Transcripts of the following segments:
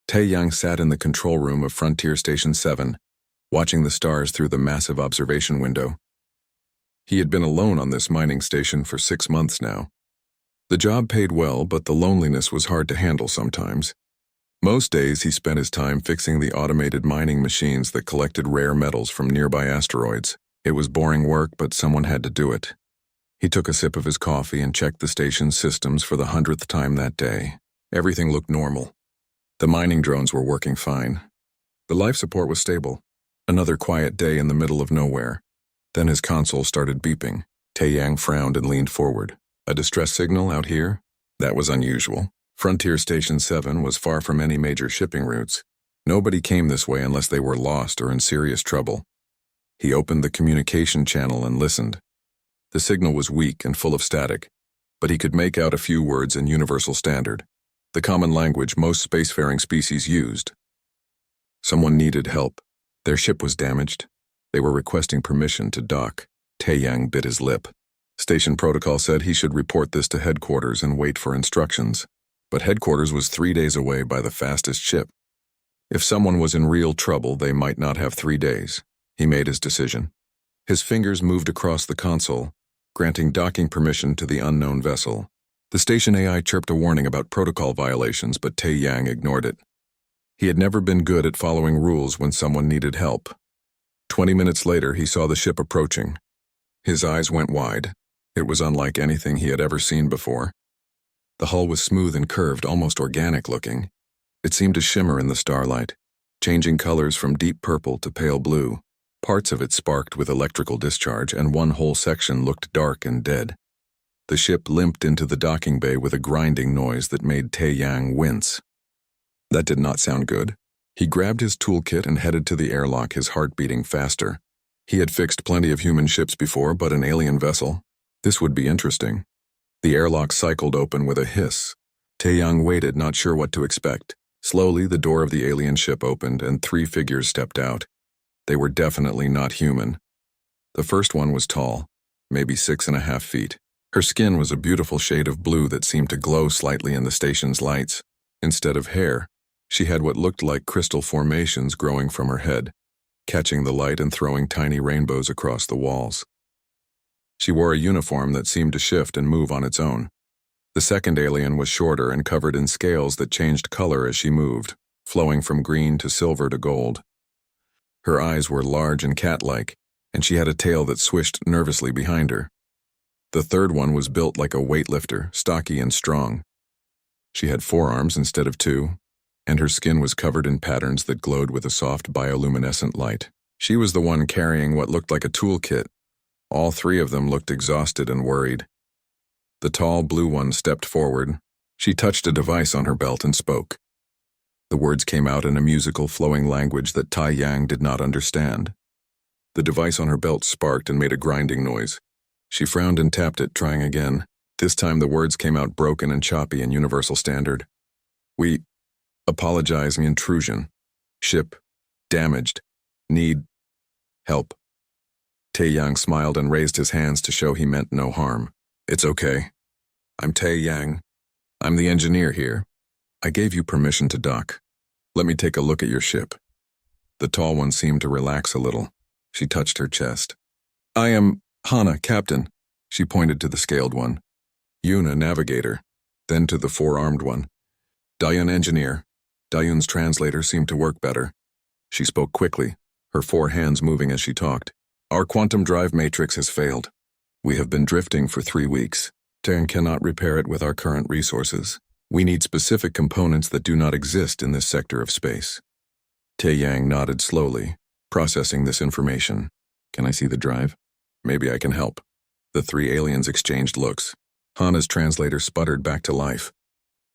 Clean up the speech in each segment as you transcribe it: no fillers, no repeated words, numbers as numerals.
Tae-Yang sat in the control room of Frontier Station 7, watching the stars through the massive observation window. He had been alone on this mining station for 6 months now. The job paid well, but the loneliness was hard to handle sometimes. Most days he spent his time fixing the automated mining machines that collected rare metals from nearby asteroids. It was boring work, but someone had to do it. He took a sip of his coffee and checked the station's systems for the 100th time that day. Everything looked normal. The mining drones were working fine. The life support was stable. Another quiet day in the middle of nowhere. Then his console started beeping. Tae-Yang frowned and leaned forward. A distress signal out here? That was unusual. Frontier Station 7 was far from any major shipping routes. Nobody came this way unless they were lost or in serious trouble. He opened the communication channel and listened. The signal was weak and full of static, but he could make out a few words in Universal Standard, the common language most spacefaring species used. Someone needed help. Their ship was damaged. They were requesting permission to dock. Tae-Yang bit his lip. Station protocol said he should report this to headquarters and wait for instructions. But headquarters was 3 days away by the fastest ship. If someone was in real trouble, they might not have 3 days. He made his decision. His fingers moved across the console, granting docking permission to the unknown vessel. The station AI chirped a warning about protocol violations, but Tae-Yang ignored it. He had never been good at following rules when someone needed help. 20 minutes later, he saw the ship approaching. His eyes went wide. It was unlike anything he had ever seen before. The hull was smooth and curved, almost organic looking. It seemed to shimmer in the starlight, changing colors from deep purple to pale blue. Parts of it sparked with electrical discharge, and one whole section looked dark and dead. The ship limped into the docking bay with a grinding noise that made Tae-Yang wince. That did not sound good. He grabbed his toolkit and headed to the airlock, his heart beating faster. He had fixed plenty of human ships before, but an alien vessel? This would be interesting. The airlock cycled open with a hiss. Tae-Yang waited, not sure what to expect. Slowly, the door of the alien ship opened, and 3 figures stepped out. They were definitely not human. The first one was tall, maybe 6.5 feet. Her skin was a beautiful shade of blue that seemed to glow slightly in the station's lights. Instead of hair, she had what looked like crystal formations growing from her head, catching the light and throwing tiny rainbows across the walls. She wore a uniform that seemed to shift and move on its own. The second alien was shorter and covered in scales that changed color as she moved, flowing from green to silver to gold. Her eyes were large and cat-like, and she had a tail that swished nervously behind her. The third one was built like a weightlifter, stocky and strong. She had 4 arms instead of 2, and her skin was covered in patterns that glowed with a soft bioluminescent light. She was the one carrying what looked like a toolkit. All 3 of them looked exhausted and worried. The tall blue one stepped forward. She touched a device on her belt and spoke. The words came out in a musical, flowing language that Tae-Yang did not understand. The device on her belt sparked and made a grinding noise. She frowned and tapped it, trying again. This time the words came out broken and choppy in Universal Standard. We apologize for intrusion. Ship damaged. Need help. Tae-Yang smiled and raised his hands to show he meant no harm. It's okay. I'm Tae-Yang. I'm the engineer here. I gave you permission to dock. Let me take a look at your ship. The tall one seemed to relax a little. She touched her chest. I am Hana, captain. She pointed to the scaled one. Yuna, navigator. Then to the 4-armed one. Dayun, engineer. Dayun's translator seemed to work better. She spoke quickly, her 4 hands moving as she talked. Our quantum drive matrix has failed. We have been drifting for 3 weeks. Terran cannot repair it with our current resources. We need specific components that do not exist in this sector of space. Tae-Yang nodded slowly, processing this information. Can I see the drive? Maybe I can help. The 3 aliens exchanged looks. Hana's translator sputtered back to life.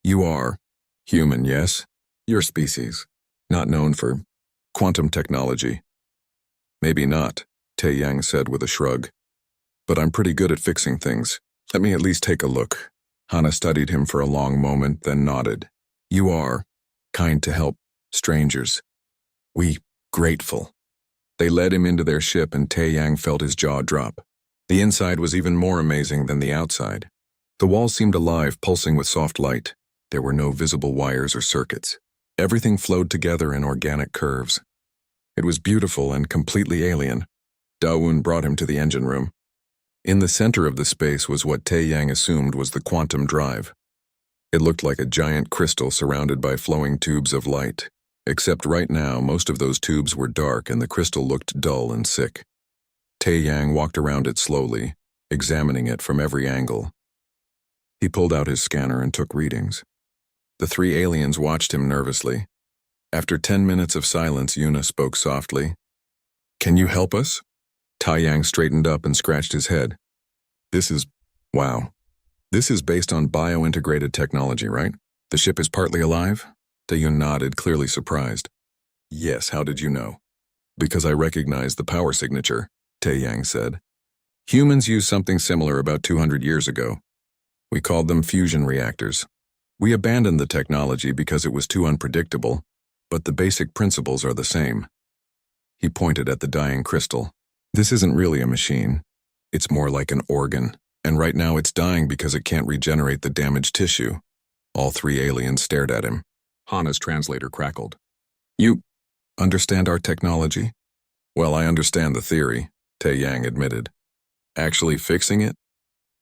You are human, yes? Your species, not known for quantum technology. Maybe not, Tae-Yang said with a shrug. But I'm pretty good at fixing things. Let me at least take a look. Hana studied him for a long moment, then nodded. You are kind to help strangers. We grateful. They led him into their ship, and Tae-Yang felt his jaw drop. The inside was even more amazing than the outside. The walls seemed alive, pulsing with soft light. There were no visible wires or circuits. Everything flowed together in organic curves. It was beautiful and completely alien. Dawoon brought him to the engine room. In the center of the space was what Tae-Yang assumed was the quantum drive. It looked like a giant crystal surrounded by flowing tubes of light, except right now most of those tubes were dark and the crystal looked dull and sick. Tae-Yang walked around it slowly, examining it from every angle. He pulled out his scanner and took readings. The three aliens watched him nervously. After 10 minutes of silence, Yuna spoke softly. "Can you help us?" Tae-Yang straightened up and scratched his head. Wow. This is based on bio-integrated technology, right? The ship is partly alive?" Tae-Yun nodded, clearly surprised. "Yes, how did you know?" "Because I recognized the power signature," Tae-Yang said. "Humans used something similar about 200 years ago. We called them fusion reactors. We abandoned the technology because it was too unpredictable, but the basic principles are the same." He pointed at the dying crystal. "This isn't really a machine. It's more like an organ, and right now it's dying because it can't regenerate the damaged tissue." All three aliens stared at him. Hana's translator crackled. "You understand our technology?" "Well, I understand the theory," Tae-Yang admitted. "Actually fixing it?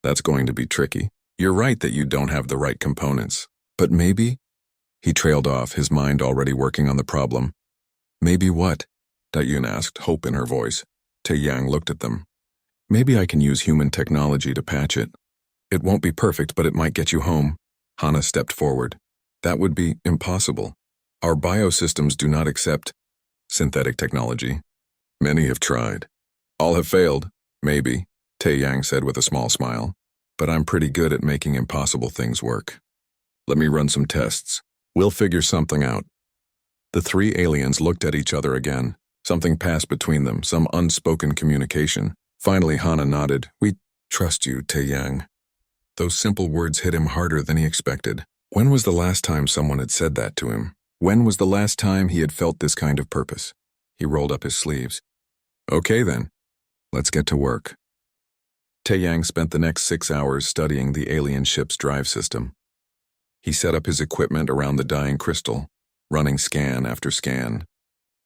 That's going to be tricky. You're right that you don't have the right components. But maybe?" He trailed off, his mind already working on the problem. "Maybe what?" Tae-Yun asked, hope in her voice. Tae-Yang looked at them. "Maybe I can use human technology to patch it. It won't be perfect, but it might get you home." Hana stepped forward. "That would be impossible. Our biosystems do not accept synthetic technology. Many have tried. All have failed, maybe," Tae-Yang said with a small smile. "But I'm pretty good at making impossible things work. Let me run some tests. We'll figure something out." The three aliens looked at each other again. Something passed between them, some unspoken communication. Finally, Hana nodded. "We trust you, Tae-Yang." Those simple words hit him harder than he expected. When was the last time someone had said that to him? When was the last time he had felt this kind of purpose? He rolled up his sleeves. "Okay then, let's get to work." Tae-Yang spent the next 6 hours studying the alien ship's drive system. He set up his equipment around the dying crystal, running scan after scan.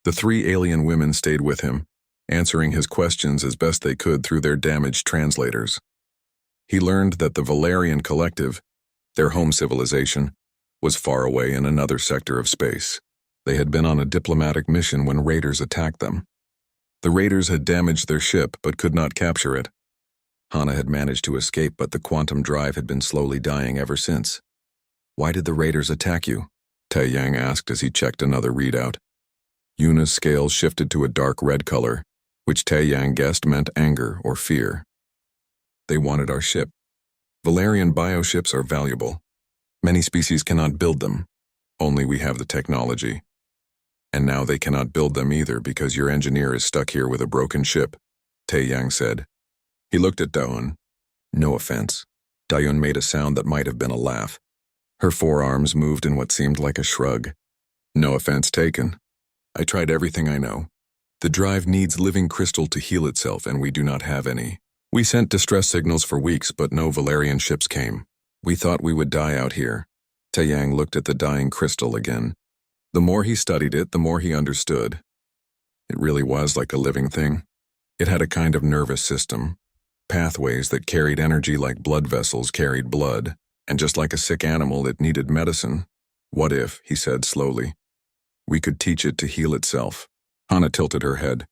The three alien women stayed with him, answering his questions as best they could through their damaged translators. He learned that the Valerian Collective, their home civilization, was far away in another sector of space. They had been on a diplomatic mission when raiders attacked them. The raiders had damaged their ship but could not capture it. Hana had managed to escape, but the quantum drive had been slowly dying ever since. "Why did the raiders attack you?" Tae-Yang asked as he checked another readout. Yuna's scales shifted to a dark red color, which Tae-Yang guessed meant anger or fear. "They wanted our ship. Valerian bioships are valuable. Many species cannot build them. Only we have the technology. And now they cannot build them either because your engineer is stuck here with a broken ship," Tae-Yang said. He looked at Daeun. "No offense." Daeun made a sound that might have been a laugh. Her forearms moved in what seemed like a shrug. "No offense taken. I tried everything I know. The drive needs living crystal to heal itself, and we do not have any. We sent distress signals for weeks, but no Valerian ships came. We thought we would die out here." Tae-Yang looked at the dying crystal again. The more he studied it, the more he understood. It really was like a living thing. It had a kind of nervous system, pathways that carried energy like blood vessels carried blood, and just like a sick animal, it needed medicine. "What if," he said slowly, "we could teach it to heal itself?" Hana tilted her head.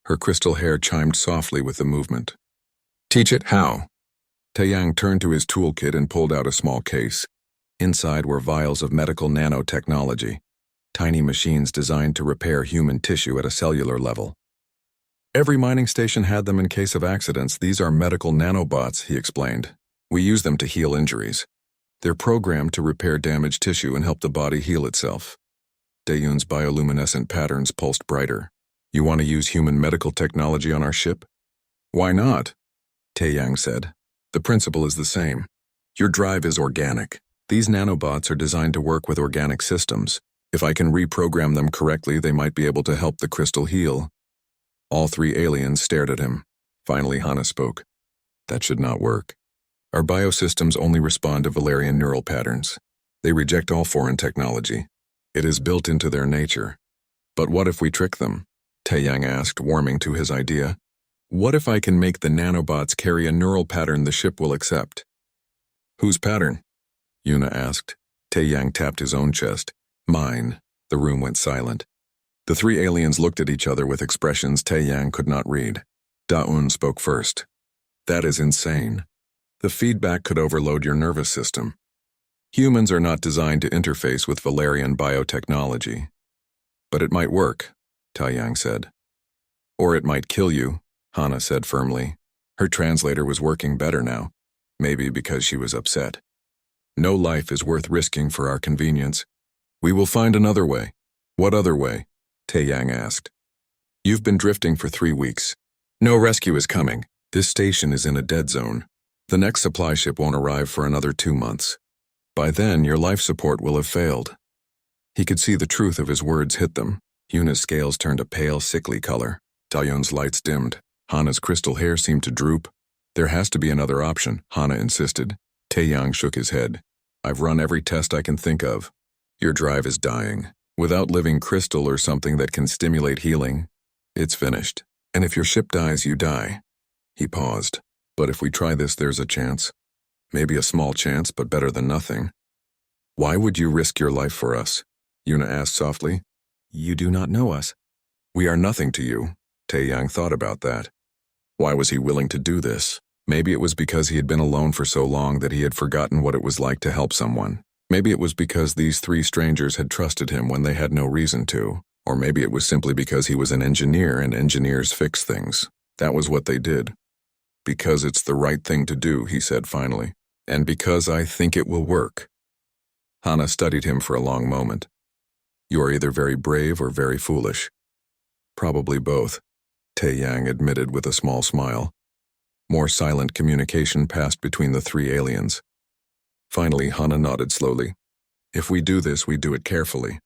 Her crystal hair chimed softly with the movement. "Teach it how?" Tae-Yang turned to his toolkit and pulled out a small case. Inside were vials of medical nanotechnology, tiny machines designed to repair human tissue at a cellular level. "Every mining station had them in case of accidents. These are medical nanobots," he explained. "We use them to heal injuries. They're programmed to repair damaged tissue and help the body heal itself." Daeun's bioluminescent patterns pulsed brighter. "You want to use human medical technology on our ship?" "Why not?" Tae-Yang said. "The principle is the same. Your drive is organic. These nanobots are designed to work with organic systems. If I can reprogram them correctly, they might be able to help the crystal heal." All three aliens stared at him. Finally, Hana spoke. "That should not work. Our biosystems only respond to Valerian neural patterns. They reject all foreign technology. It is built into their nature. But what if we trick them? Taeyang asked, warming to his idea. What if I can make the nanobots carry a neural pattern the ship will accept? Whose pattern? Yuna asked. Taeyang tapped his own chest. Mine. The room went silent. The three aliens looked at each other with expressions Taeyang could not read. Daun spoke first. That is insane. The feedback could overload your nervous system. Humans are not designed to interface with Valerian biotechnology. But it might work, Taeyang said. Or it might kill you, Hana said firmly. Her translator was working better now, maybe because she was upset. No life is worth risking for our convenience. We will find another way. What other way? Taeyang asked. You've been drifting for 3 weeks. No rescue is coming. This station is in a dead zone. The next supply ship won't arrive for another 2 months. By then, your life support will have failed. He could see the truth of his words hit them. Yuna's scales turned a pale, sickly color. Daeyeon's lights dimmed. Hana's crystal hair seemed to droop. There has to be another option, Hana insisted. Taeyang shook his head. I've run every test I can think of. Your drive is dying. Without living crystal or something that can stimulate healing, it's finished. And if your ship dies, you die. He paused. But if we try this, there's a chance. Maybe a small chance, but better than nothing. Why would you risk your life for us? Yuna asked softly. You do not know us. We are nothing to you. Taeyang thought about that. Why was he willing to do this? Maybe it was because he had been alone for so long that he had forgotten what it was like to help someone. Maybe it was because these 3 strangers had trusted him when they had no reason to. Or maybe it was simply because he was an engineer and engineers fix things. That was what they did. Because it's the right thing to do, he said finally. And because I think it will work. Hana studied him for a long moment. You are either very brave or very foolish. Probably both, Taeyang admitted with a small smile. More silent communication passed between the 3 aliens. Finally, Hana nodded slowly. If we do this, we do it carefully.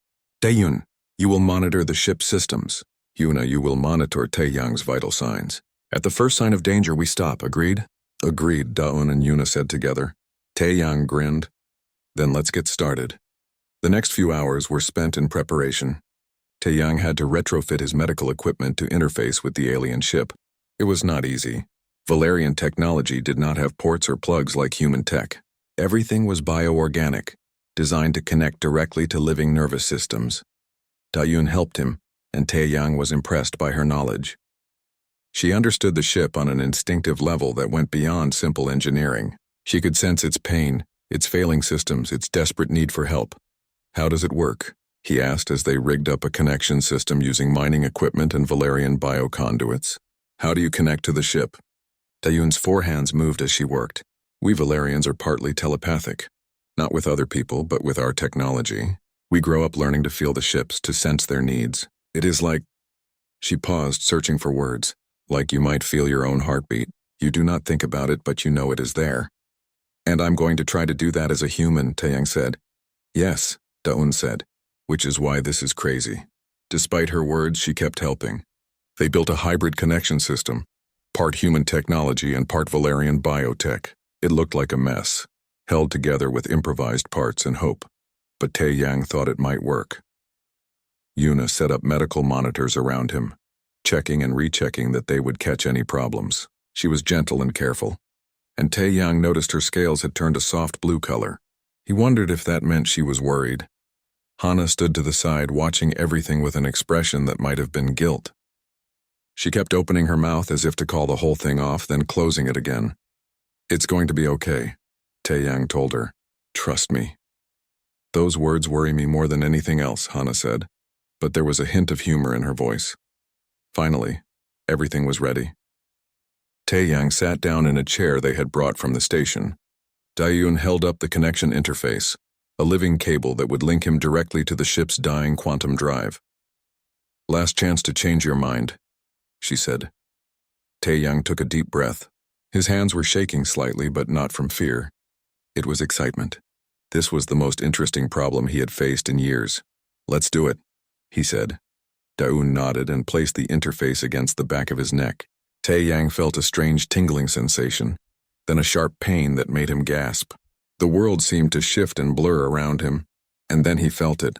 Daeyeon, you will monitor the ship's systems. Yuna, you will monitor Taeyang's vital signs. At the first sign of danger, we stop, agreed? Agreed, Daeun and Yuna said together. Taeyang grinned. Then let's get started. The next few hours were spent in preparation. Taeyang had to retrofit his medical equipment to interface with the alien ship. It was not easy. Valerian technology did not have ports or plugs like human tech. Everything was bioorganic, designed to connect directly to living nervous systems. Daeun helped him, and Taeyang was impressed by her knowledge. She understood the ship on an instinctive level that went beyond simple engineering. She could sense its pain, its failing systems, its desperate need for help. How does it work? He asked as they rigged up a connection system using mining equipment and Valerian bioconduits. How do you connect to the ship? Daeun's 4 hands moved as she worked. We Valerians are partly telepathic. Not with other people, but with our technology. We grow up learning to feel the ships, to sense their needs. It is like... She paused, searching for words. Like you might feel your own heartbeat. You do not think about it, but you know it is there. And I'm going to try to do that as a human, Taeyang said. Yes, Daeun said, which is why this is crazy. Despite her words, she kept helping. They built a hybrid connection system, part human technology and part Valerian biotech. It looked like a mess, held together with improvised parts and hope. But Taeyang thought it might work. Yuna set up medical monitors around him, checking and rechecking that they would catch any problems. She was gentle and careful. And Taeyang noticed her scales had turned a soft blue color. He wondered if that meant she was worried. Hana stood to the side, watching everything with an expression that might have been guilt. She kept opening her mouth as if to call the whole thing off, then closing it again. It's going to be okay, Taeyang told her. Trust me. Those words worry me more than anything else, Hana said, but there was a hint of humor in her voice. Finally, everything was ready. Taeyang sat down in a chair they had brought from the station. Daeun held up the connection interface, a living cable that would link him directly to the ship's dying quantum drive. Last chance to change your mind, she said. Taeyang took a deep breath. His hands were shaking slightly, but not from fear. It was excitement. This was the most interesting problem he had faced in years. Let's do it, he said. Daeun nodded and placed the interface against the back of his neck. Taeyang felt a strange tingling sensation, then a sharp pain that made him gasp. The world seemed to shift and blur around him, and then he felt it.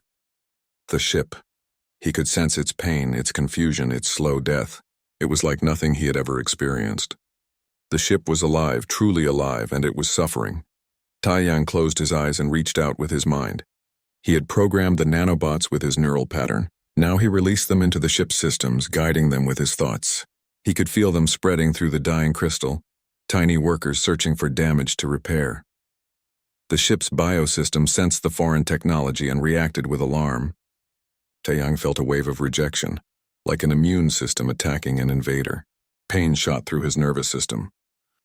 The ship. He could sense its pain, its confusion, its slow death. It was like nothing he had ever experienced. The ship was alive, truly alive, and it was suffering. Taiyang closed his eyes and reached out with his mind. He had programmed the nanobots with his neural pattern. Now he released them into the ship's systems, guiding them with his thoughts. He could feel them spreading through the dying crystal, tiny workers searching for damage to repair. The ship's biosystem sensed the foreign technology and reacted with alarm. Taiyang felt a wave of rejection, like an immune system attacking an invader. Pain shot through his nervous system.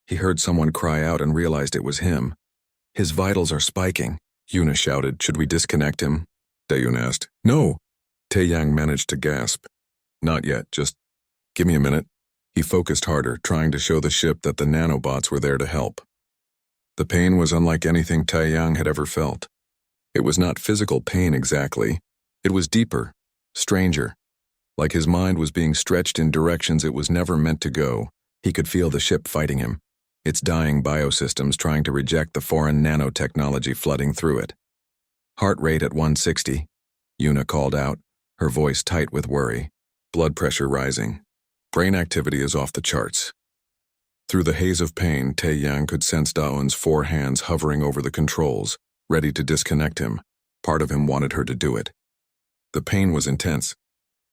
He heard someone cry out and realized it was him. His vitals are spiking. Yuna shouted, "Should we disconnect him?" Taiyun asked. "No." Taiyang managed to gasp. "Not yet, just give me a minute." He focused harder, trying to show the ship that the nanobots were there to help. The pain was unlike anything Taiyang had ever felt. It was not physical pain exactly. It was deeper, stranger. Like his mind was being stretched in directions it was never meant to go. He could feel the ship fighting him, its dying biosystems trying to reject the foreign nanotechnology flooding through it. "Heart rate at 160, Yuna called out, her voice tight with worry. "Blood pressure rising. Brain activity is off the charts." Through the haze of pain, Taiyang could sense Daun's 4 hands hovering over the controls, ready to disconnect him. Part of him wanted her to do it. The pain was intense,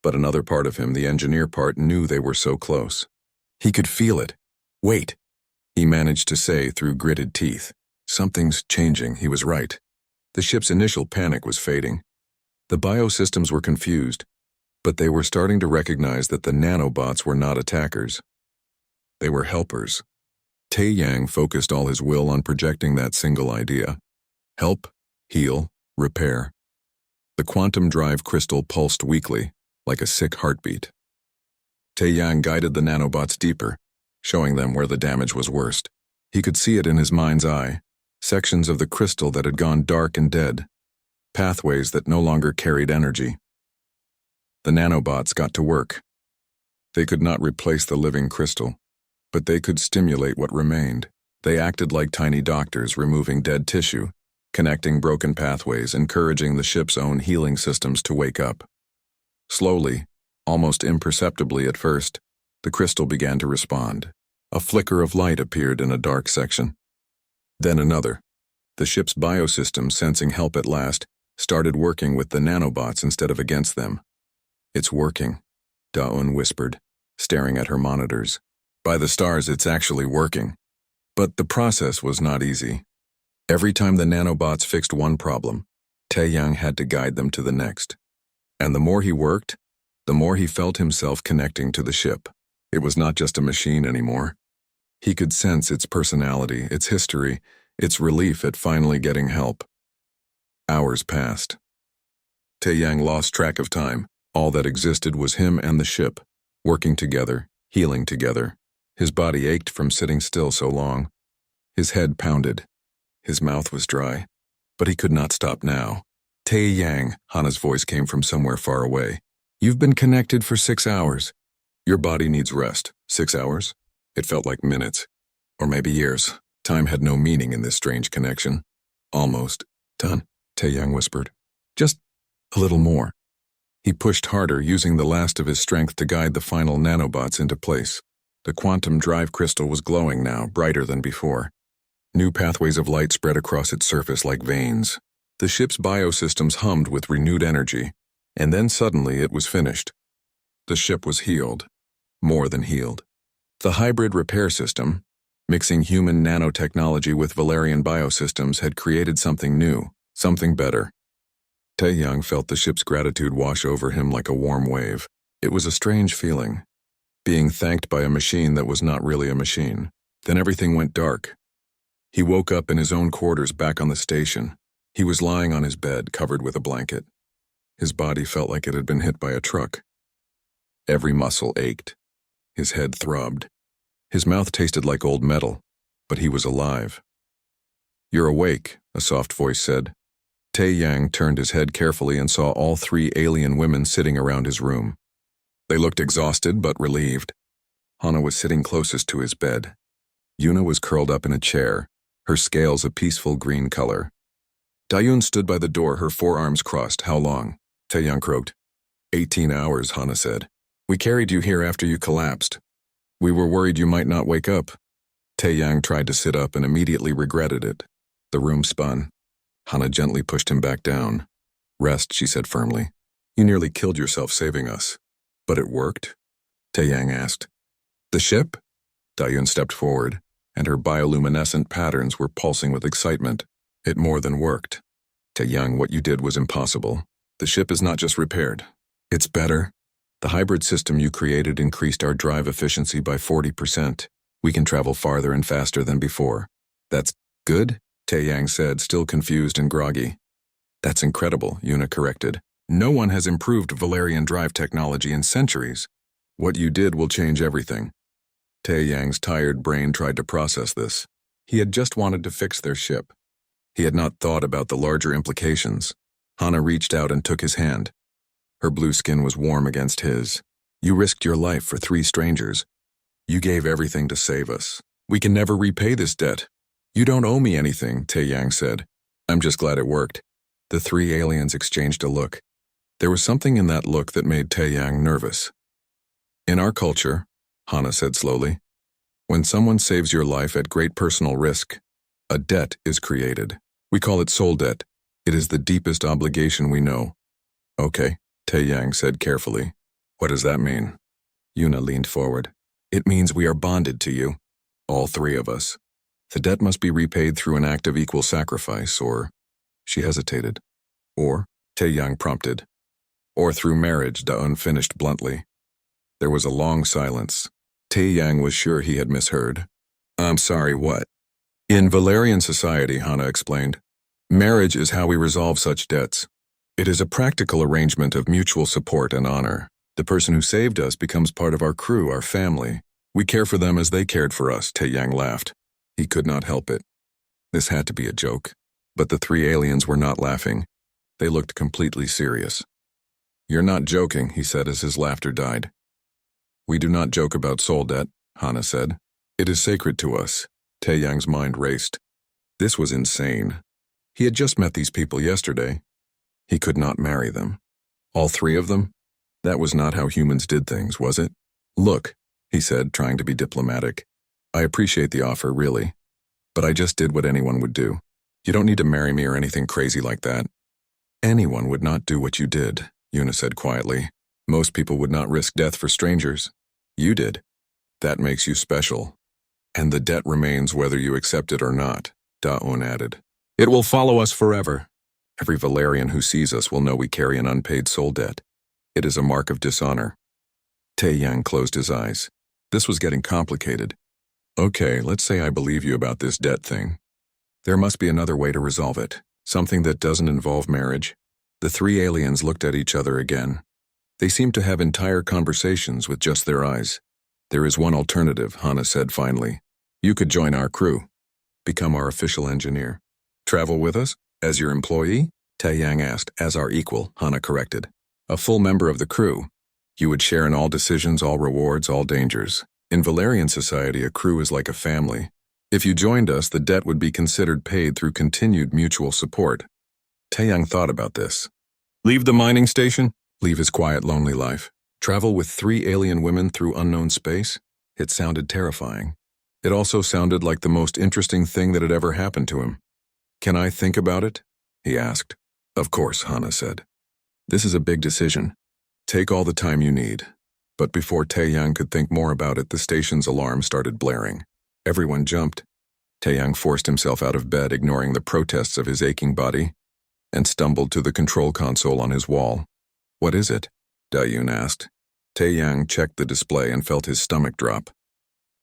but another part of him, the engineer part, knew they were so close. He could feel it. "Wait," he managed to say through gritted teeth. Something's changing, he was right. The ship's initial panic was fading. The biosystems were confused, but they were starting to recognize that the nanobots were not attackers. They were helpers. Taiyang focused all his will on projecting that single idea. Help, heal, repair. The quantum drive crystal pulsed weakly, like a sick heartbeat. Taiyang guided the nanobots deeper, showing them where the damage was worst. He could see it in his mind's eye, sections of the crystal that had gone dark and dead, pathways that no longer carried energy. The nanobots got to work. They could not replace the living crystal, but they could stimulate what remained. They acted like tiny doctors, removing dead tissue, connecting broken pathways, encouraging the ship's own healing systems to wake up. Slowly, almost imperceptibly at first, the crystal began to respond. A flicker of light appeared in a dark section. Then another. The ship's biosystem, sensing help at last, started working with the nanobots instead of against them. "It's working," Daun whispered, staring at her monitors. "By the stars, it's actually working." But the process was not easy. Every time the nanobots fixed one problem, Taiyang had to guide them to the next. And the more he worked, the more he felt himself connecting to the ship. It was not just a machine anymore. He could sense its personality, its history, its relief at finally getting help. Hours passed. Taiyang lost track of time. All that existed was him and the ship, working together, healing together. His body ached from sitting still so long. His head pounded. His mouth was dry. But he could not stop now. "Taiyang," Hana's voice came from somewhere far away. "You've been connected for 6 hours. Your body needs rest." 6 hours? It felt like minutes. Or maybe years. Time had no meaning in this strange connection. "Almost done," Taiyang whispered. "Just a little more." He pushed harder, using the last of his strength to guide the final nanobots into place. The quantum drive crystal was glowing now, brighter than before. New pathways of light spread across its surface like veins. The ship's biosystems hummed with renewed energy, and then suddenly it was finished. The ship was healed. More than healed. The hybrid repair system, mixing human nanotechnology with Valerian biosystems, had created something new, something better. Taiyang felt the ship's gratitude wash over him like a warm wave. It was a strange feeling, being thanked by a machine that was not really a machine. Then everything went dark. He woke up in his own quarters back on the station. He was lying on his bed, covered with a blanket. His body felt like it had been hit by a truck. Every muscle ached. His head throbbed. His mouth tasted like old metal, but he was alive. "You're awake," a soft voice said. Taiyang turned his head carefully and saw all 3 alien women sitting around his room. They looked exhausted but relieved. Hana was sitting closest to his bed. Yuna was curled up in a chair, her scales a peaceful green color. Dayun stood by the door, her forearms crossed. "How long?" Taeyang croaked. 18 hours, Hana said. We carried you here after you collapsed. We were worried you might not wake up. Taeyang tried to sit up and immediately regretted it. The room spun. Hana gently pushed him back down. Rest, she said firmly. You nearly killed yourself saving us. But it worked? Taeyang asked. The ship? Dayun stepped forward, and her bioluminescent patterns were pulsing with excitement. It more than worked. Taeyang, what you did was impossible. The ship is not just repaired. It's better. The hybrid system you created increased our drive efficiency by 40%. We can travel farther and faster than before. That's good? Taeyang said, still confused and groggy. That's incredible, Yuna corrected. No one has improved Valerian drive technology in centuries. What you did will change everything. Taeyang's tired brain tried to process this. He had just wanted to fix their ship. He had not thought about the larger implications. Hana reached out and took his hand. Her blue skin was warm against his. You risked your life for 3 strangers. You gave everything to save us. We can never repay this debt. You don't owe me anything, Taeyang said. I'm just glad it worked. The 3 aliens exchanged a look. There was something in that look that made Taeyang nervous. In our culture, Hana said slowly, when someone saves your life at great personal risk, a debt is created. We call it soul debt. It is the deepest obligation we know. Okay, Taeyang said carefully. What does that mean? Yuna leaned forward. It means we are bonded to you, all 3 of us. The debt must be repaid through an act of equal sacrifice, or... She hesitated. Or, Taeyang prompted. Or through marriage, Daeun finished bluntly. There was a long silence. Taeyang was sure he had misheard. I'm sorry, what? In Valerian society, Hana explained, marriage is how we resolve such debts. It is a practical arrangement of mutual support and honor. The person who saved us becomes part of our crew, our family. We care for them as they cared for us, Taeyang laughed. He could not help it. This had to be a joke. But the 3 aliens were not laughing. They looked completely serious. You're not joking, he said as his laughter died. We do not joke about soul debt, Hana said. It is sacred to us. Taeyang's mind raced. This was insane. He had just met these people yesterday. He could not marry them. All 3 of them? That was not how humans did things, was it? Look, he said, trying to be diplomatic. I appreciate the offer, really. But I just did what anyone would do. You don't need to marry me or anything crazy like that. Anyone would not do what you did, Yuna said quietly. Most people would not risk death for strangers. You did. That makes you special. And the debt remains whether you accept it or not, Daeun added. It will follow us forever. Every Valerian who sees us will know we carry an unpaid soul debt. It is a mark of dishonor. Taeyang closed his eyes. This was getting complicated. Okay, let's say I believe you about this debt thing. There must be another way to resolve it, something that doesn't involve marriage. The 3 aliens looked at each other again. They seemed to have entire conversations with just their eyes. There is one alternative, Hana said finally. You could join our crew. Become our official engineer. Travel with us? As your employee? Taeyang asked. As our equal, Hana corrected. A full member of the crew. You would share in all decisions, all rewards, all dangers. In Valerian society, a crew is like a family. If you joined us, the debt would be considered paid through continued mutual support. Taeyang thought about this. Leave the mining station? Leave his quiet, lonely life. Travel with 3 alien women through unknown space? It sounded terrifying. It also sounded like the most interesting thing that had ever happened to him. Can I think about it? He asked. Of course, Hana said. This is a big decision. Take all the time you need. But before Taeyang could think more about it, the station's alarm started blaring. Everyone jumped. Taeyang forced himself out of bed, ignoring the protests of his aching body, and stumbled to the control console on his wall. What is it? Dayun asked. Taeyang checked the display and felt his stomach drop.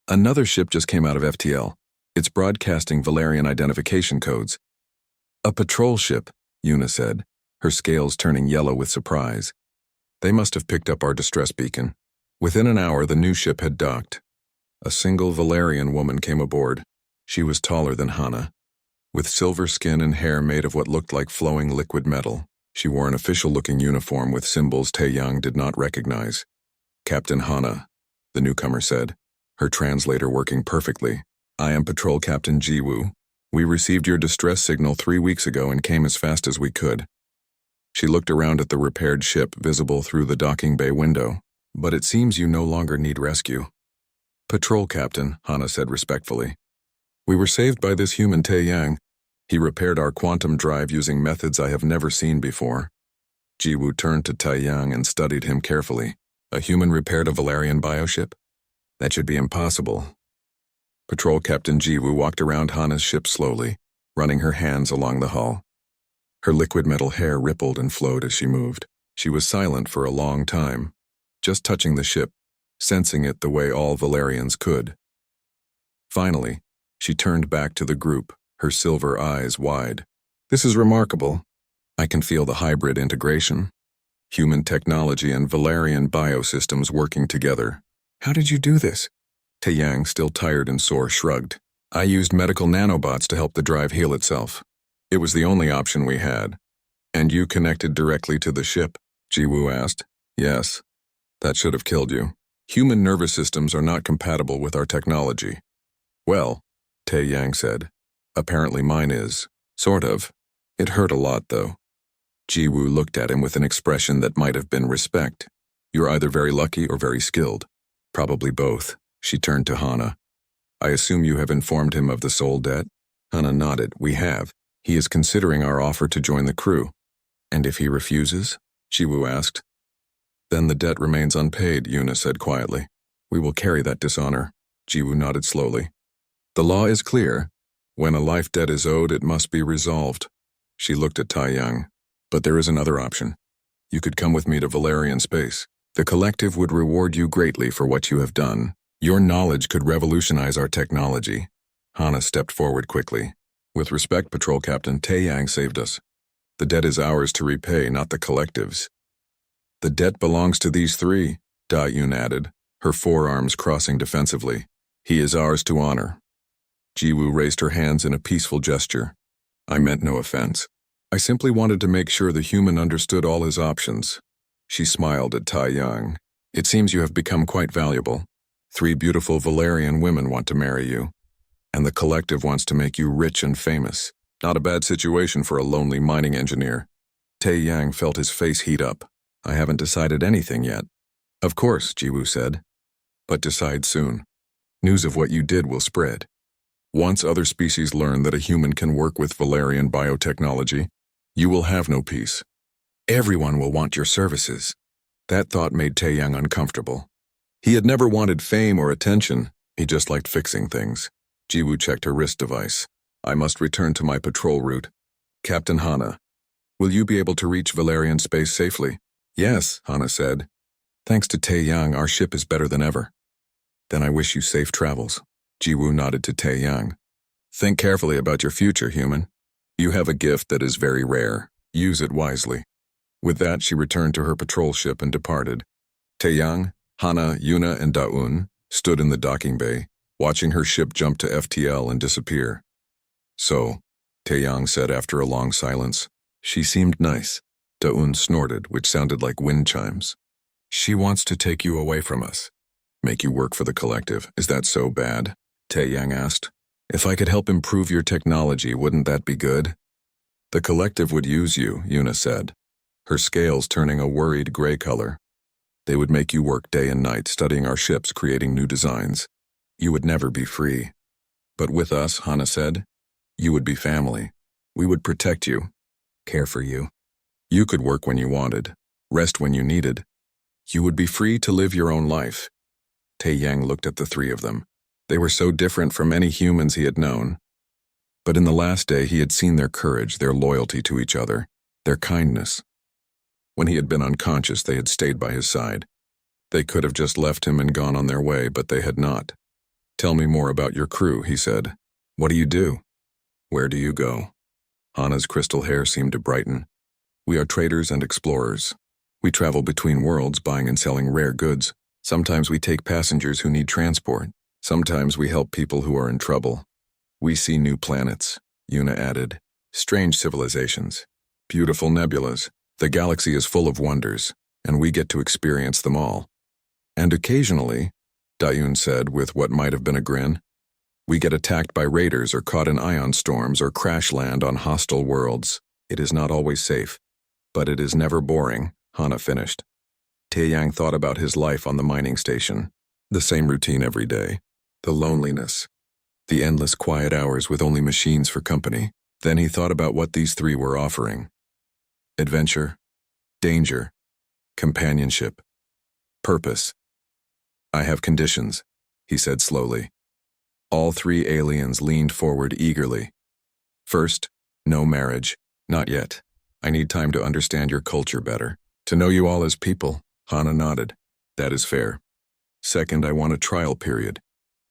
Another ship just came out of FTL. It's broadcasting Valerian identification codes. A patrol ship, Yuna said, her scales turning yellow with surprise. They must have picked up our distress beacon. Within an hour, the new ship had docked. A single Valerian woman came aboard. She was taller than Hana. With silver skin and hair made of what looked like flowing liquid metal, she wore an official-looking uniform with symbols Taeyang did not recognize. Captain Hana, the newcomer said, her translator working perfectly. I am Patrol Captain Jiwoo. We received your distress signal 3 weeks ago and came as fast as we could. She looked around at the repaired ship visible through the docking bay window. But it seems you no longer need rescue. Patrol Captain, Hana said respectfully. We were saved by this human Tae-Yang. He repaired our quantum drive using methods I have never seen before. Jiwoo turned to Tae-Yang and studied him carefully. A human repaired a Valerian bioship? That should be impossible. Patrol Captain Jiwoo walked around Hana's ship slowly, running her hands along the hull. Her liquid metal hair rippled and flowed as she moved. She was silent for a long time, just touching the ship, sensing it the way all Valerians could. Finally, she turned back to the group, her silver eyes wide. This is remarkable. I can feel the hybrid integration. Human technology and Valerian biosystems working together. How did you do this? Tae-Yang, still tired and sore, shrugged. I used medical nanobots to help the drive heal itself. It was the only option we had. And you connected directly to the ship? Jiwoo asked. Yes. That should have killed you. Human nervous systems are not compatible with our technology. Well, Tae-Yang said. Apparently mine is. Sort of. It hurt a lot, though. Jiwoo looked at him with an expression that might have been respect. You're either very lucky or very skilled. Probably both. She turned to Hana. I assume you have informed him of the soul debt? Hana nodded. We have. He is considering our offer to join the crew. And if he refuses? Jiwoo asked. Then the debt remains unpaid, Yuna said quietly. We will carry that dishonor. Jiwoo nodded slowly. The law is clear. When a life debt is owed, it must be resolved. She looked at Tae-Yang. But there is another option. You could come with me to Valerian space. The collective would reward you greatly for what you have done. Your knowledge could revolutionize our technology. Hana stepped forward quickly. With respect, Patrol Captain, Tae-Yang saved us. The debt is ours to repay, not the collective's. The debt belongs to these three, Da-Yun added, her forearms crossing defensively. He is ours to honor. Jiwoo raised her hands in a peaceful gesture. I meant no offense. I simply wanted to make sure the human understood all his options. She smiled at Tae-Yang. It seems you have become quite valuable. 3 beautiful Valerian women want to marry you. And the collective wants to make you rich and famous. Not a bad situation for a lonely mining engineer. Tae-Yang felt his face heat up. I haven't decided anything yet. Of course, Jiwoo said. But decide soon. News of what you did will spread. Once other species learn that a human can work with Valerian biotechnology, you will have no peace. Everyone will want your services. That thought made Tae-Yang uncomfortable. He had never wanted fame or attention. He just liked fixing things. Jiwoo checked her wrist device. I must return to my patrol route. Captain Hana, will you be able to reach Valerian space safely? Yes, Hana said. Thanks to Tae-Yang, our ship is better than ever. Then I wish you safe travels. Jiwoo nodded to Tae-Yang. Think carefully about your future, human. You have a gift that is very rare. Use it wisely. With that, she returned to her patrol ship and departed. Tae-Yang, Hana, Yuna, and Da-Un stood in the docking bay, watching her ship jump to FTL and disappear. So, Tae-Yang said after a long silence, she seemed nice. Da-Un snorted, which sounded like wind chimes. She wants to take you away from us. Make you work for the collective. Is that so bad? Tae-Yang asked. If I could help improve your technology, wouldn't that be good? The collective would use you, Yuna said, her scales turning a worried gray color. They would make you work day and night studying our ships, creating new designs. You would never be free. But with us, Hana said, you would be family. We would protect you, care for you. You could work when you wanted, rest when you needed. You would be free to live your own life. Tae-Yang looked at the three of them. They were so different from any humans he had known. But in the last day, he had seen their courage, their loyalty to each other, their kindness. When he had been unconscious, they had stayed by his side. They could have just left him and gone on their way, but they had not. Tell me more about your crew, he said. What do you do? Where do you go? Hana's crystal hair seemed to brighten. We are traders and explorers. We travel between worlds, buying and selling rare goods. Sometimes we take passengers who need transport. Sometimes we help people who are in trouble. We see new planets, Yuna added. Strange civilizations. Beautiful nebulas. The galaxy is full of wonders, and we get to experience them all. And occasionally, Da-Yun said with what might have been a grin, we get attacked by raiders or caught in ion storms or crash land on hostile worlds. It is not always safe. But it is never boring, Hana finished. Taeyang thought about his life on the mining station. The same routine every day. The loneliness. The endless quiet hours with only machines for company. Then he thought about what these three were offering. Adventure, danger, companionship, purpose. I have conditions, he said slowly. All three aliens leaned forward eagerly. First, no marriage. Not yet. I need time to understand your culture better. To know you all as people, Hana nodded. That is fair. Second, I want a trial period.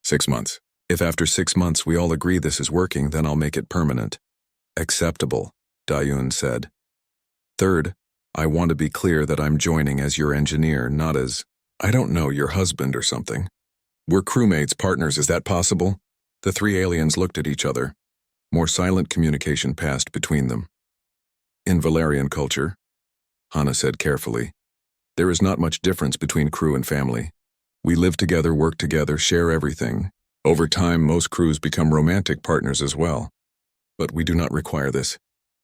6 months. If after 6 months we all agree this is working, then I'll make it permanent. Acceptable, Dayun said. Third, I want to be clear that I'm joining as your engineer, not as, I don't know, your husband or something. We're crewmates, partners, is that possible? The three aliens looked at each other. More silent communication passed between them. In Valerian culture, Hana said carefully, there is not much difference between crew and family. We live together, work together, share everything. Over time, most crews become romantic partners as well. But we do not require this.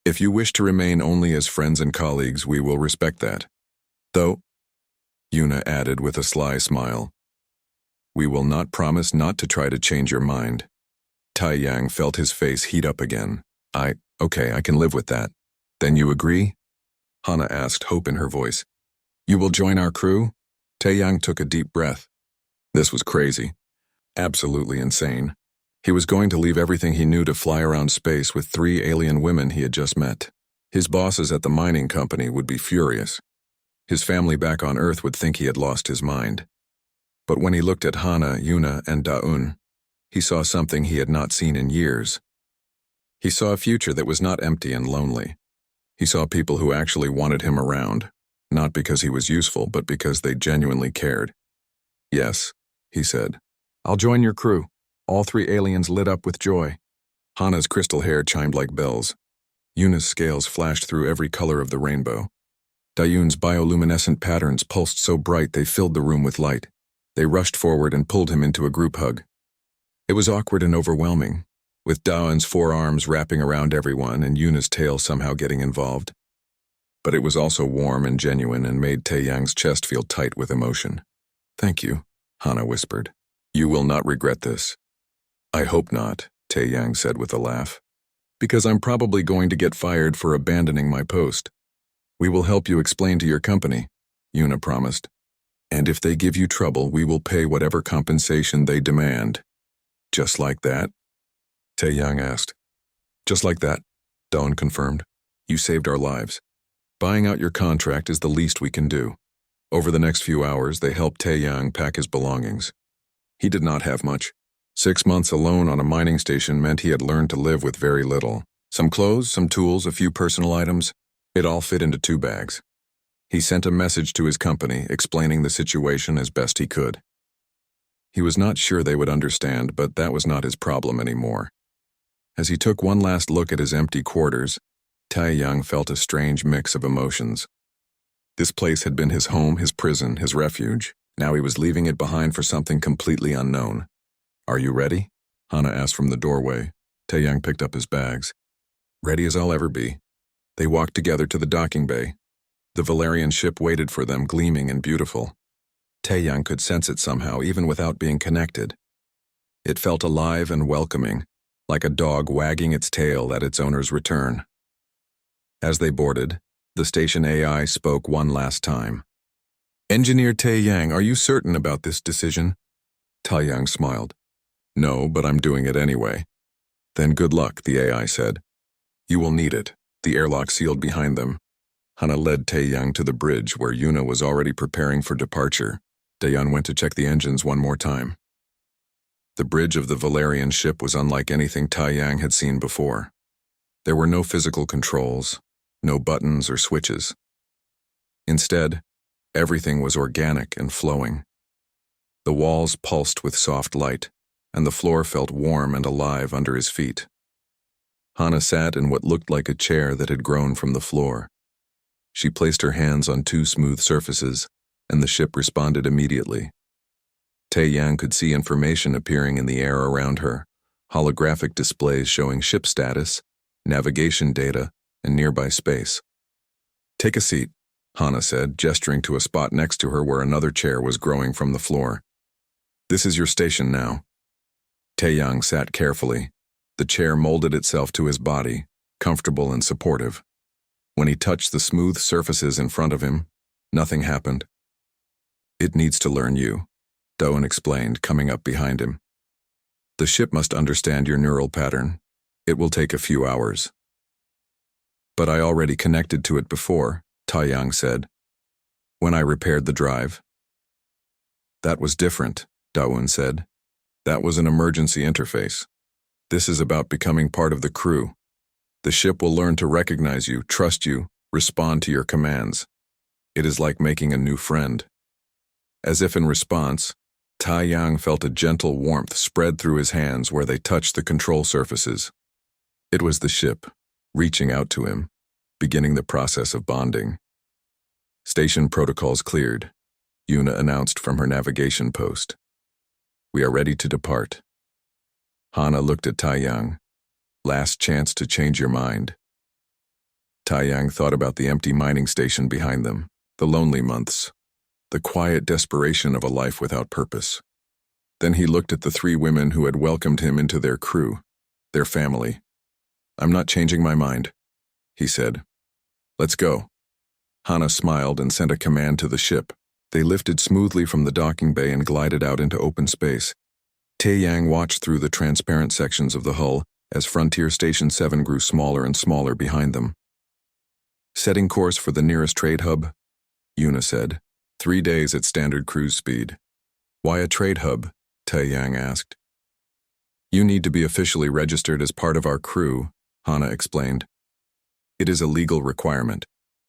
If you wish to remain only as friends and colleagues, we will respect that. Though, Yuna added with a sly smile, we will not promise not to try to change your mind. Taeyang felt his face heat up again. Okay, I can live with that. Then you agree? Hana asked, hope in her voice. You will join our crew? Taeyang took a deep breath. This was crazy. Absolutely insane. He was going to leave everything he knew to fly around space with 3 alien women he had just met. His bosses at the mining company would be furious. His family back on Earth would think he had lost his mind. But when he looked at Hana, Yuna, and Daun, he saw something he had not seen in years. He saw a future that was not empty and lonely. He saw people who actually wanted him around, not because he was useful, but because they genuinely cared. Yes, he said. I'll join your crew. All 3 aliens lit up with joy. Hana's crystal hair chimed like bells. Yuna's scales flashed through every color of the rainbow. Dayun's bioluminescent patterns pulsed so bright they filled the room with light. They rushed forward and pulled him into a group hug. It was awkward and overwhelming, with Daun's 4 arms wrapping around everyone and Yuna's tail somehow getting involved. But it was also warm and genuine and made Taeyang's chest feel tight with emotion. Thank you, Hana whispered. You will not regret this. I hope not, Taeyang said with a laugh. Because I'm probably going to get fired for abandoning my post. We will help you explain to your company, Yuna promised. And if they give you trouble, we will pay whatever compensation they demand. Just like that? Taeyang asked. Just like that, Dawn confirmed. You saved our lives. Buying out your contract is the least we can do. Over the next few hours, they helped Taeyang pack his belongings. He did not have much. 6 months alone on a mining station meant he had learned to live with very little. Some clothes, some tools, a few personal items. It all fit into 2 bags. He sent a message to his company, explaining the situation as best he could. He was not sure they would understand, but that was not his problem anymore. As he took one last look at his empty quarters, Taeyang felt a strange mix of emotions. This place had been his home, his prison, his refuge. Now he was leaving it behind for something completely unknown. Are you ready? Hana asked from the doorway. Taeyang picked up his bags. Ready as I'll ever be. They walked together to the docking bay. The Valerian ship waited for them, gleaming and beautiful. Taeyang could sense it somehow, even without being connected. It felt alive and welcoming, like a dog wagging its tail at its owner's return. As they boarded, the station AI spoke one last time. Engineer Taeyang, are you certain about this decision? Taeyang smiled. No, but I'm doing it anyway. Then good luck, the AI said. You will need it. The airlock sealed behind them. Hana led Taeyang to the bridge where Yuna was already preparing for departure. Daeyeon went to check the engines one more time. The bridge of the Valerian ship was unlike anything Taeyang had seen before. There were no physical controls, no buttons or switches. Instead, everything was organic and flowing. The walls pulsed with soft light, and the floor felt warm and alive under his feet. Hana sat in what looked like a chair that had grown from the floor. She placed her hands on 2 smooth surfaces, and the ship responded immediately. Taeyang could see information appearing in the air around her, holographic displays showing ship status, navigation data, and nearby space. Take a seat, Hana said, gesturing to a spot next to her where another chair was growing from the floor. This is your station now. Taeyang sat carefully. The chair molded itself to his body, comfortable and supportive. When he touched the smooth surfaces in front of him, nothing happened. It needs to learn you, Doan explained, coming up behind him. The ship must understand your neural pattern. It will take a few hours. But I already connected to it before, Taeyang said, when I repaired the drive. That was different, Daewon said. That was an emergency interface. This is about becoming part of the crew. The ship will learn to recognize you, trust you, respond to your commands. It is like making a new friend. As if in response, Taeyang felt a gentle warmth spread through his hands where they touched the control surfaces. It was the ship, reaching out to him, beginning the process of bonding. Station protocols cleared, Yuna announced from her navigation post. We are ready to depart. Hana looked at Taeyang. Last chance to change your mind. Taeyang thought about the empty mining station behind them, the lonely months, the quiet desperation of a life without purpose. Then he looked at the three women who had welcomed him into their crew, their family. I'm not changing my mind, he said. Let's go. Hana smiled and sent a command to the ship. They lifted smoothly from the docking bay and glided out into open space. Taeyang watched through the transparent sections of the hull as Frontier Station 7 grew smaller and smaller behind them. Setting course for the nearest trade hub, Yuna said. 3 days at standard cruise speed. Why a trade hub? Taeyang asked. You need to be officially registered as part of our crew, Hana explained. It is a legal requirement.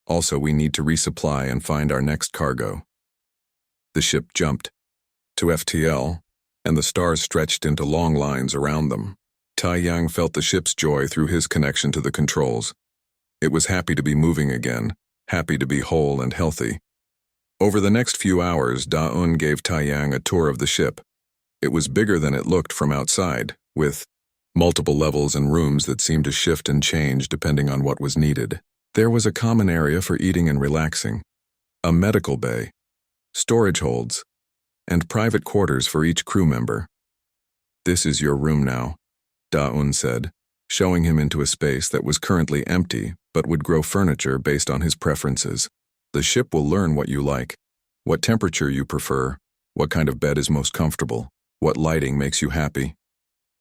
Also, we need to resupply and find our next cargo. The ship jumped to FTL, and the stars stretched into long lines around them. Taeyang felt the ship's joy through his connection to the controls. It was happy to be moving again, happy to be whole and healthy. Over the next few hours, Daeun gave Taeyang a tour of the ship. It was bigger than it looked from outside, with multiple levels and rooms that seemed to shift and change depending on what was needed. There was a common area for eating and relaxing, a medical bay, storage holds, and private quarters for each crew member. This is your room now, Daeun said, showing him into a space that was currently empty but would grow furniture based on his preferences. The ship will learn what you like, what temperature you prefer, what kind of bed is most comfortable, what lighting makes you happy.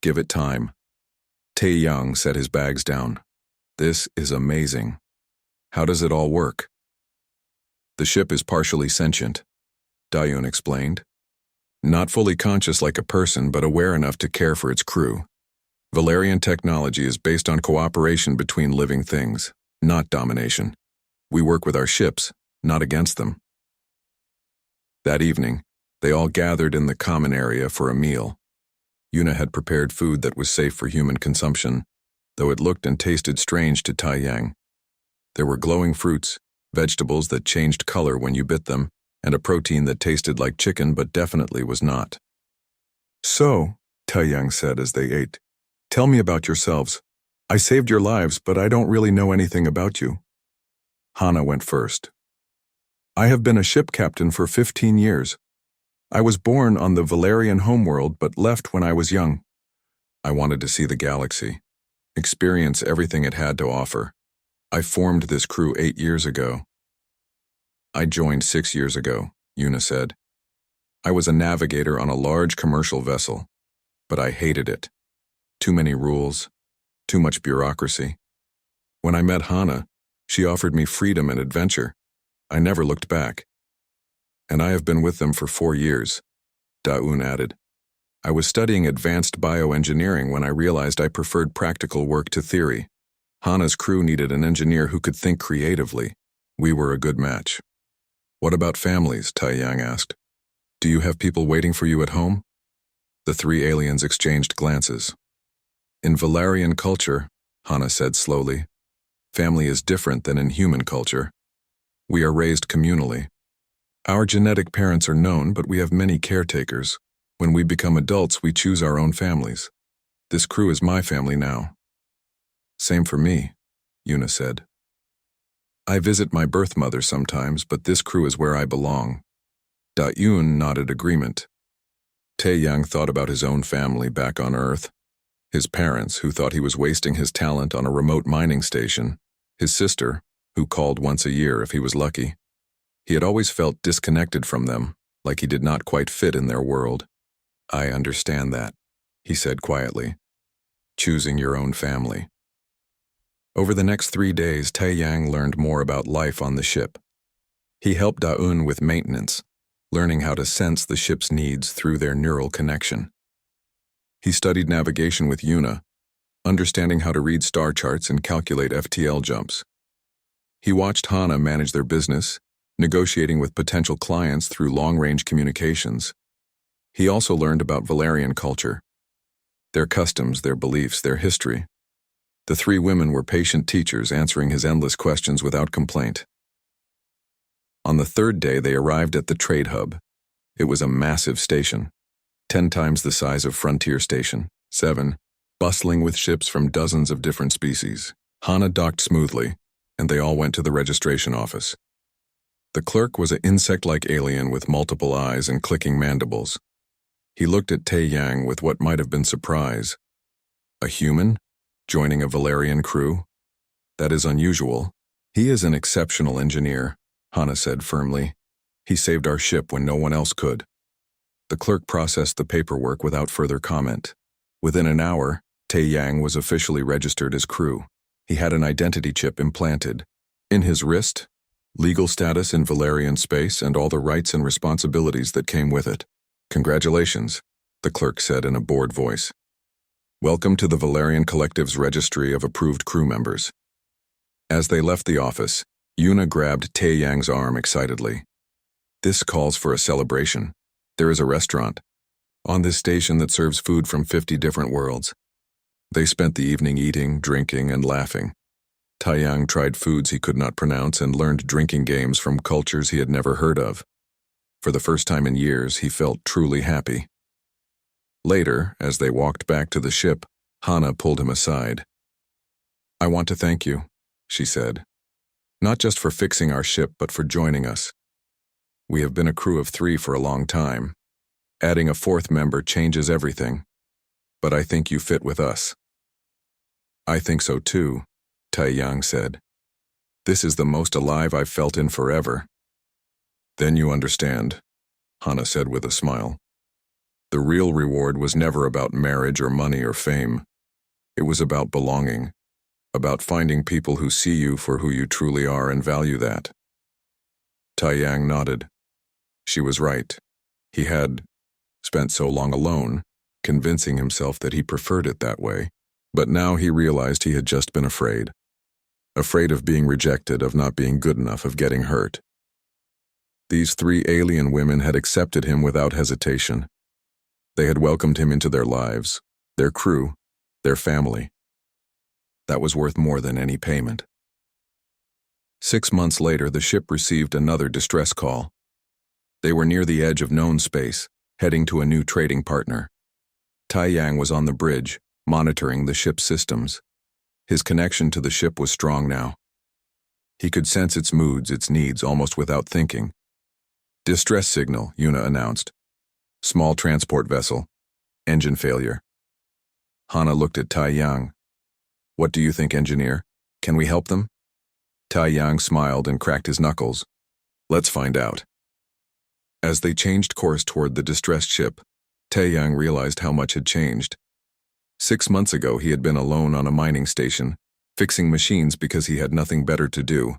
Give it time. Taeyang set his bags down. This is amazing. How does it all work? The ship is partially sentient, Daeun explained. Not fully conscious like a person, but aware enough to care for its crew. Valerian technology is based on cooperation between living things, not domination. We work with our ships, not against them. That evening, they all gathered in the common area for a meal. Yuna had prepared food that was safe for human consumption, though it looked and tasted strange to Taeyang. There were glowing fruits, vegetables that changed color when you bit them, and a protein that tasted like chicken but definitely was not. So, Taeyang said as they ate, tell me about yourselves. I saved your lives, but I don't really know anything about you. Hana went first. I have been a ship captain for 15 years. I was born on the Valerian homeworld but left when I was young. I wanted to see the galaxy, experience everything it had to offer. I formed this crew 8 years ago. I joined 6 years ago, Yuna said. I was a navigator on a large commercial vessel, but I hated it. Too many rules, too much bureaucracy. When I met Hana, she offered me freedom and adventure. I never looked back. And I have been with them for 4 years, Daeun added. I was studying advanced bioengineering when I realized I preferred practical work to theory. Hana's crew needed an engineer who could think creatively. We were a good match. What about families? Taeyang asked. Do you have people waiting for you at home? The 3 aliens exchanged glances. In Valerian culture, Hana said slowly, family is different than in human culture. We are raised communally. Our genetic parents are known, but we have many caretakers. When we become adults, we choose our own families. This crew is my family now. Same for me, Yuna said. I visit my birth mother sometimes, but this crew is where I belong. Da-Yun nodded agreement. Tae-Yang thought about his own family back on Earth. His parents, who thought he was wasting his talent on a remote mining station. His sister, who called once a year if he was lucky. He had always felt disconnected from them, like he did not quite fit in their world. I understand that, he said quietly. Choosing your own family. Over the next 3 days, Tae-Yang learned more about life on the ship. He helped Da-Un with maintenance, learning how to sense the ship's needs through their neural connection. He studied navigation with Yuna, understanding how to read star charts and calculate FTL jumps. He watched Hana manage their business, negotiating with potential clients through long-range communications. He also learned about Valerian culture, their customs, their beliefs, their history. The 3 women were patient teachers answering his endless questions without complaint. On the 3rd day, they arrived at the trade hub. It was a massive station, 10 times the size of Frontier Station 7, bustling with ships from dozens of different species. Hana docked smoothly, and they all went to the registration office. The clerk was an insect-like alien with multiple eyes and clicking mandibles. He looked at Tae-Yang with what might have been surprise. A human? Joining a Valerian crew? That is unusual. He is an exceptional engineer, Hana said firmly. He saved our ship when no one else could. The clerk processed the paperwork without further comment. Within an hour, Tae-Yang was officially registered as crew. He had an identity chip implanted. In his wrist, legal status in Valerian space and all the rights and responsibilities that came with it. Congratulations, the clerk said in a bored voice. Welcome to the Valerian Collective's registry of approved crew members. As they left the office, Yuna grabbed Tae-Yang's arm excitedly. This calls for a celebration. There is a restaurant on this station that serves food from 50 different worlds. They spent the evening eating, drinking, and laughing. Tae-Yang tried foods he could not pronounce and learned drinking games from cultures he had never heard of. For the first time in years, he felt truly happy. Later, as they walked back to the ship, Hana pulled him aside. I want to thank you, she said. Not just for fixing our ship, but for joining us. We have been a crew of 3 for a long time. Adding a 4th member changes everything. But I think you fit with us. I think so too, Tae-Yang said. This is the most alive I've felt in forever. Then you understand, Hana said with a smile. The real reward was never about marriage or money or fame. It was about belonging, about finding people who see you for who you truly are and value that. Tae-Yang nodded. She was right. He had spent so long alone, convincing himself that he preferred it that way, but now he realized he had just been afraid. Afraid of being rejected, of not being good enough, of getting hurt. These 3 alien women had accepted him without hesitation. They had welcomed him into their lives, their crew, their family. That was worth more than any payment. 6 months later, the ship received another distress call. They were near the edge of known space, heading to a new trading partner. Tae-Yang was on the bridge, monitoring the ship's systems. His connection to the ship was strong now. He could sense its moods, its needs, almost without thinking. Distress signal, Yuna announced. Small transport vessel. Engine failure. Hana looked at Tae-Yang. What do you think, engineer? Can we help them? Tae-Yang smiled and cracked his knuckles. Let's find out. As they changed course toward the distressed ship, Tae-Yang realized how much had changed. 6 months ago, he had been alone on a mining station, fixing machines because he had nothing better to do.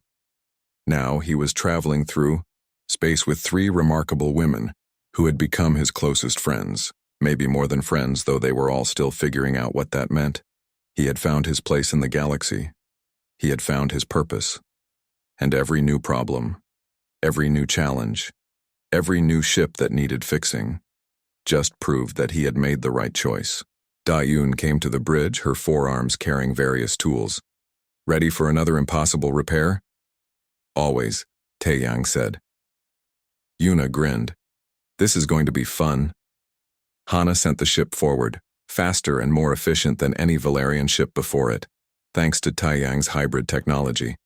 Now he was traveling through space with 3 remarkable women who had become his closest friends, maybe more than friends, though they were all still figuring out what that meant. He had found his place in the galaxy. He had found his purpose. And every new problem, every new challenge, every new ship that needed fixing, just proved that he had made the right choice. Da-Yun came to the bridge, her forearms carrying various tools. Ready for another impossible repair? Always, Tae-Yang said. Yuna grinned. This is going to be fun. Hana sent the ship forward, faster and more efficient than any Valerian ship before it, thanks to Tae-Yang's hybrid technology.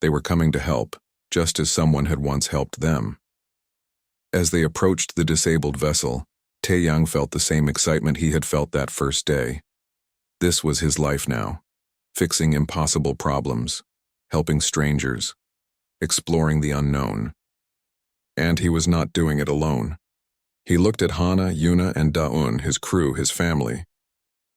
They were coming to help, just as someone had once helped them. As they approached the disabled vessel, Taeyang felt the same excitement he had felt that first day. This was his life now, fixing impossible problems, helping strangers, exploring the unknown. And he was not doing it alone. He looked at Hana, Yuna, and Daun, his crew, his family.